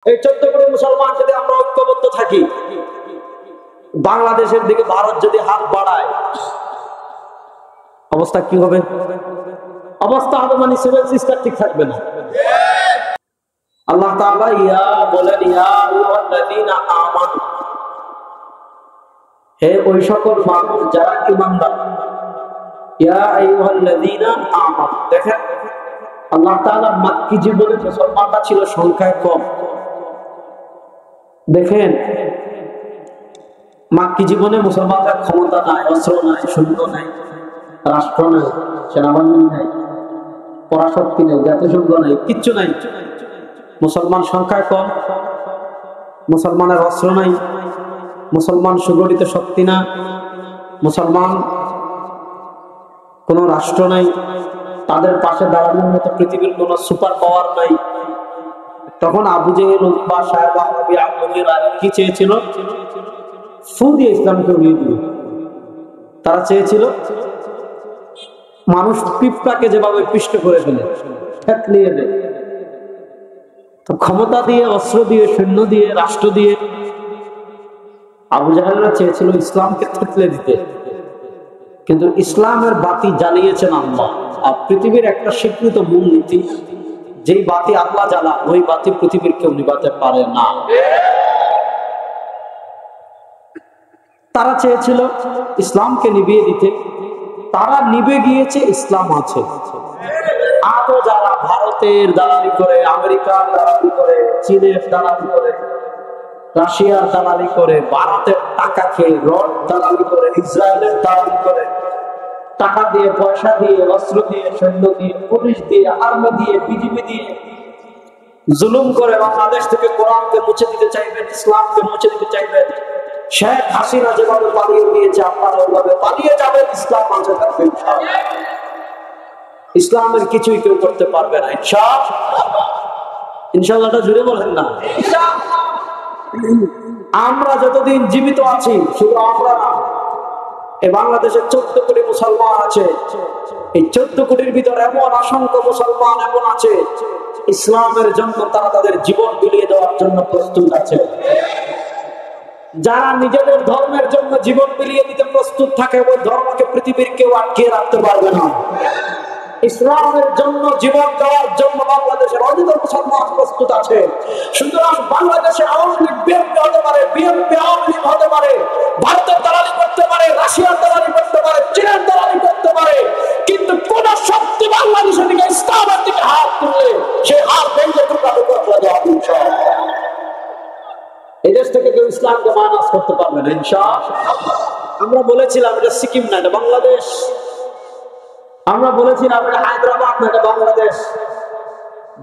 এই 14 কোটি মুসলমান যদি আমরা ঐক্যবদ্ধ থাকি, বাংলাদেশের দিকে ভারত যদি হাত বাড়ায়, অবস্থা কি হবে? অবস্থা হবে মানে সিভিল সিস্টেম ঠিক থাকবে না। আল্লাহ তাআলা ইয়া বলেন, ইয়া আইয়ুহাল্লাযীনা আমানু, হে ওই সকল মানুষ যারা ঈমানদার। ইয়া আইয়ুহাল্লাযীনা আমানু, দেখেন আল্লাহ তাআলা মক্কি জীবনে মুসলমানরা ছিল সংখ্যায় কম। দেখেন মক্কি জীবনে মুসলমানদের ক্ষমতা নাই, অস্ত্র নাই, সৈন্য নাই, রাষ্ট্র নাই, সেনাবাহিনী নাই, পরাশক্তি নেই, জাতিসংঘ নাই, কিচ্ছু নাই। মুসলমান সংখ্যায় কম, মুসলমানের অস্ত্র নাই, মুসলমান সুগঠিত শক্তি না, মুসলমান কোন রাষ্ট্র নাই, তাদের পাশে দাঁড়ানোর মতো পৃথিবীর কোন সুপার পাওয়ার নাই। তখন আবু জেহেল, উতবা, সায়বা, রাবিয়া, মুগীরা কি চেয়েছিল? ফু দিয়ে ইসলামকে উড়িয়ে দিল। তারা চেয়েছিল মানুষ পিঁপড়াকে যেভাবে পিষ্ট করে ফেলে, ঠেকলিয়ে দেয়। তো ক্ষমতা দিয়ে, অস্ত্র দিয়ে, সৈন্য দিয়ে, রাষ্ট্র দিয়ে আবু জাহেলরা চেয়েছিল ইসলামকে থেতলে দিতে। কিন্তু ইসলামের বাতি জ্বালিয়েছেন আল্লাহ। আর পৃথিবীর একটা স্বীকৃত মূলনীতি, যেই বাতি আল্লাহ জ্বালা, ওই বাতি পৃথিবীর কেউ নিভাতে পারে না। তারা চেয়েছিল ইসলামকে নিভিয়ে দিতে, তারা নিভে গিয়েছে, ইসলাম আছে। আজও যারা ভারতের দালালি করে, আমেরিকার দালালি করে, চীনের দালালি করে, রাশিয়ার দালালি করে, ভারতের টাকা খেয়ে রড দালালি করে, ইসরায়েলের দালালি করে, টাকা দিয়ে, পয়সা দিয়ে, অস্ত্র দিয়ে, সৈন্য দিয়ে, পুলিশ দিয়ে, আর্মি দিয়ে, বিজিবি দিয়ে জুলুম করে বাংলাদেশ থেকে কোরআনকে মুছে দিতে চাইবেন, ইসলামকে মুছে দিতে চাইবেন। শেখ হাসিনা যেভাবে পালিয়ে দিয়েছে, আপনারা ওইভাবে পালিয়ে যাবেন। ইসলাম আছে থাকবে, ইসলামের কিছুই কেউ করতে পারবে না। ইনশাআল্লাহটা জুড়ে বলেন না। আমরা যতদিন জীবিত আছি, শুধু আমরা না, এই বাংলাদেশে 14 কোটি মুসলমান আছে। এই 14 কোটির ভিতরে এমন অসংখ্য মুসলমান এমন আছে, ইসলামের জন্য তারা তাদের জীবন বিলিয়ে দেওয়ার জন্য প্রস্তুত আছে। যারা নিজেদের ধর্মের জন্য জীবন বিলিয়ে দিতে প্রস্তুত থাকে, ওই ধর্মকে পৃথিবীর কেউ আটকে রাখতে পারবে না। ইসলামের জন্য জীবন দেওয়ার জন্য বাংলাদেশের অনেক মুসলমান প্রস্তুত আছে। সুতরাং বাংলাদেশে আওয়ামী লীগ বিএনপি হতে পারে, বিএনপি আওয়ামী লীগ হতে পারে, ভারতের দালালি করতে পারে, রাশিয়ার দালালি করতে পারে, চীনের দালালি করতে পারে, কিন্তু কোন শক্তি বাংলাদেশের দিকে, ইসলামের দিকে হাত তুললে সেই হাত ভেঙে টুকরা টুকরা করে দেওয়া হবে। এই দেশ থেকে কেউ ইসলামকে মাইনাস করতে পারবে না ইনশাআল্লাহ। আমরা বলেছিলাম এটা সিকিম না, এটা বাংলাদেশ। আমরা বলেছিলাম এটা হায়দ্রাবাদ না, এটা বাংলাদেশ।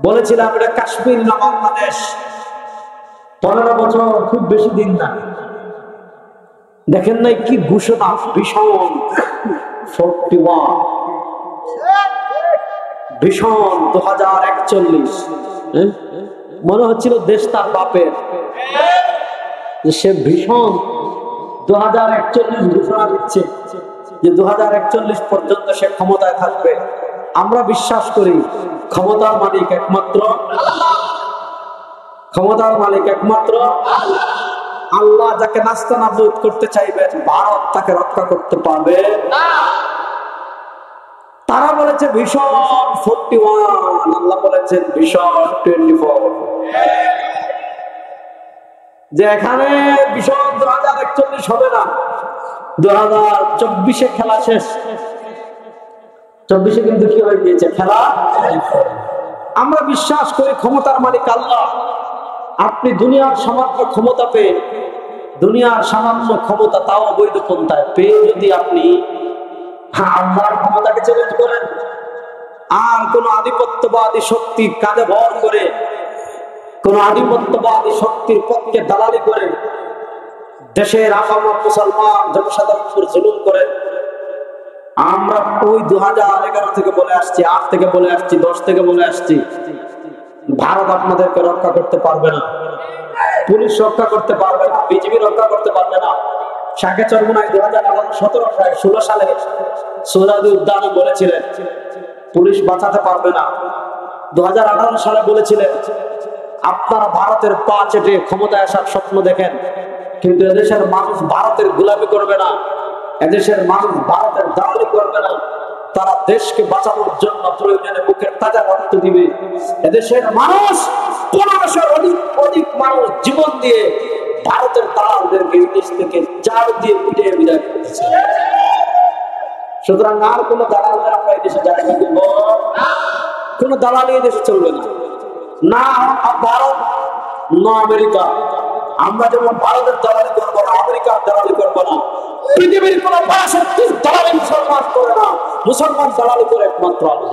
বলেছিলাম এটা কাশ্মীর না, বাংলাদেশ। 15 বছর খুব বেশি দিন না। দেখেন নাই কি ঘোষণা, ভীষণ 41, ভীষণ 2041। মনে হচ্ছিল দেশ তার বাপের, সে ভীষণ 2041 ঘোষণা দিচ্ছে যে 2041 পর্যন্ত সে ক্ষমতায় থাকবে। আমরা বিশ্বাস করি ক্ষমতার মালিক একমাত্র, ক্ষমতার মালিক একমাত্র আল্লাহ। যাকে নাস্তানাবুদ করতে চাইবেন, ভারত তাকে রক্ষা করতে পারবে না। তারা বলেছে ভীষণ 41, আল্লাহ বলেছেন ভীষণ 24। যে এখানে ভীষণ 2041 হবে না, 2024 খেলা শেষ। 24 কিন্তু কি হয়ে গিয়েছে, খেলা। আমরা বিশ্বাস করি ক্ষমতার মালিক আল্লাহ। আপনি দুনিয়ার সামান্য ক্ষমতা পেয়ে, দুনিয়ার সামান্য ক্ষমতা, তাও অবৈধ পন্থায় পেয়ে যদি আপনি আল্লাহর ক্ষমতাকে চ্যালেঞ্জ করেন, আর কোন আধিপত্যবাদী শক্তির কাঁধে ভর করে, কোন আধিপত্যবাদী শক্তির পক্ষে দালালি করে দেশের আপামর মুসলমান জনসাধারণ উপর জুলুম করে, আমরা ওই 2011 থেকে বলে আসছি, 8 থেকে বলে আসছি, 10 থেকে বলে আসছি, ভারত আপনাদেরকে রক্ষা করতে পারবে না, পুলিশ রক্ষা করতে পারবে না, বিজিবি রক্ষা করতে পারবে না। শাকে চরমুনায় 2017 সালে সোহরাওয়ার্দী উদ্যানে বলেছিলেন পুলিশ বাঁচাতে পারবে না। 2018 সালে বলেছিলেন আপনারা ভারতের পা চেটে ক্ষমতায় আসার স্বপ্ন দেখেন, কিন্তু এদেশের মানুষ ভারতের গোলামি করবে না, এদেশের মানুষ ভারতের দালালি করবে না। তারা দেশকে বাঁচানোর জন্য প্রয়োজনে বুকের তাজা রক্ত দিবে। এদেশের মানুষ 1500-এর অধিক মানুষ জীবন দিয়ে ভারতের দালালদেরকে এই দেশ থেকে জাল দিয়ে পিটিয়ে বিদায় করতেছে। সুতরাং আর কোন দালালদের আমরা এই দেশে জায়গা দেব না, কোন দালালি এই দেশে চলবে না, না ভারত না আমেরিকা। আমরা যেমন ভারতের দালালি করবো না, আমেরিকার দালালি করবো না, পৃথিবীর কোন দালালি মুসলমান করে না। মুসলমান দালালি করে একমাত্র আল্লাহ।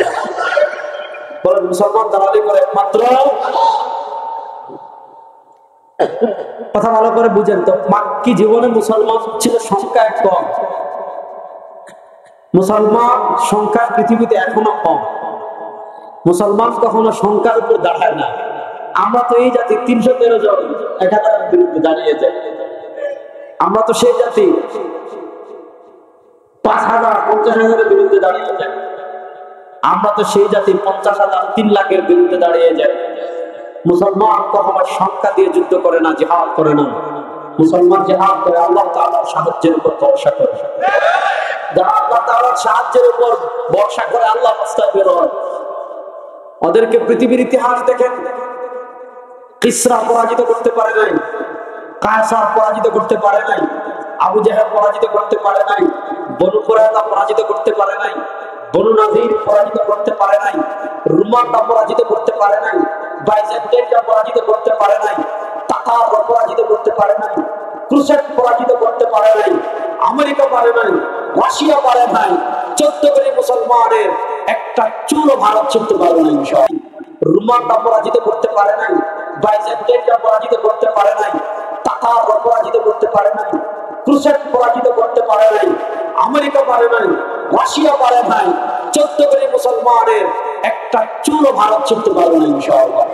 বলেন মুসলমান দালালি করে একমাত্র। কথা ভালো করে বুঝেন তো, মাক্কি জীবনে মুসলমান ছিল সংখ্যা কম, মুসলমান সংখ্যা পৃথিবীতে এখনো কম। মুসলমান কখনো সংখ্যার উপর দাঁড়ায় না। আমরা তো এই জাতি 313 জন 1000-এর বিরুদ্ধে দাঁড়িয়ে যাই। আমরা তো সেই জাতি 5000-50,000-এর বিরুদ্ধে দাঁড়িয়ে যাই। আমরা তো সেই জাতি 50,000-3 লাখের বিরুদ্ধে দাঁড়িয়ে যাই। মুসলমান কখনো সংখ্যা দিয়ে যুদ্ধ করে না, জিহাদ করে না। মুসলমান জিহাদ করে আল্লাহ তাআলার সাহায্যের উপর ভরসা করে। যারা আল্লাহ তাআলার সাহায্যের উপর ভরসা করে আল্লাহ রাস্তায় বের হয়, ওদেরকে পৃথিবীর ইতিহাস দেখেন। কিসরা পরাজিত করতে পারে নাই, কায়সার পরাজিত করতে পারে নাই, আবু জাহেল পরাজিত করতে পারে নাই, বনু কুরায়যা পরাজিত করতে পারে নাই, বনু নাযির পরাজিত করতে পারে নাই, রোমানরা পরাজিত করতে পারে নাই, বাইজেন্টাইনরা পরাজিত করতে পারে নাই, তাতাররা পরাজিত করতে পারে নাই, ক্রুসেড পরাজিত করতে পারে নাই, আমেরিকা পারে নাই, রাশিয়া পারে নাই। 14 কোটি মুসলমানের একটা চুলও ভারত ছিঁড়তে পারে নাই। রোমানরা পরাজিত করতে পারে নাই, বাইজেন্টাইনরা পরাজিত করতে পারে নাই, তাতাররা পরাজিত করতে পারে নাই, ক্রুসেড পরাজিত করতে পারে নাই, আমেরিকা পারে নাই, রাশিয়া পারে নাই। 14 কোটি মুসলমানের একটা চুলও ভারত ছিঁড়তে পারে নাই ইনশাআল্লাহ।